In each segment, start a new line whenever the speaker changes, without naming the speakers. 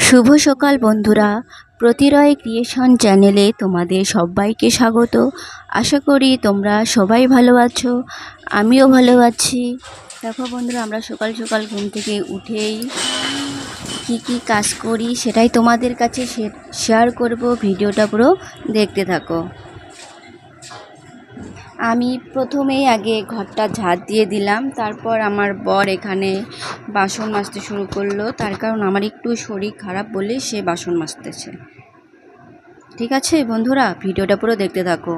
শুভ সকাল বন্ধুরা, প্রতিরয় ক্রিয়েশন চ্যানেলে তোমাদের সবাইকে স্বাগত। আশা করি তোমরা সবাই ভালো আছো, আমিও ভালো আছি। দেখো বন্ধুরা, আমরা সকাল সকাল ঘুম থেকে উঠেই কি কাজ করি সেটাই তোমাদের কাছে শেয়ার করব। ভিডিওটা পুরো দেখতে থাকো। আমি প্রথমেই আগে ঘরটা ঝাড় দিয়ে দিলাম, তারপর আমার বর এখানে বাসন মাজতে শুরু করলো। তার কারণ আমার একটু শরীর খারাপ বলে সে বাসন মাজতেছে। ঠিক আছে বন্ধুরা, ভিডিওটা পুরো দেখতে থাকো।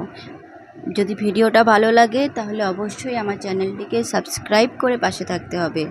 যদি ভিডিওটা ভালো লাগে তাহলে অবশ্যই আমার চ্যানেলটিকে সাবস্ক্রাইব করে পাশে থাকতে হবে।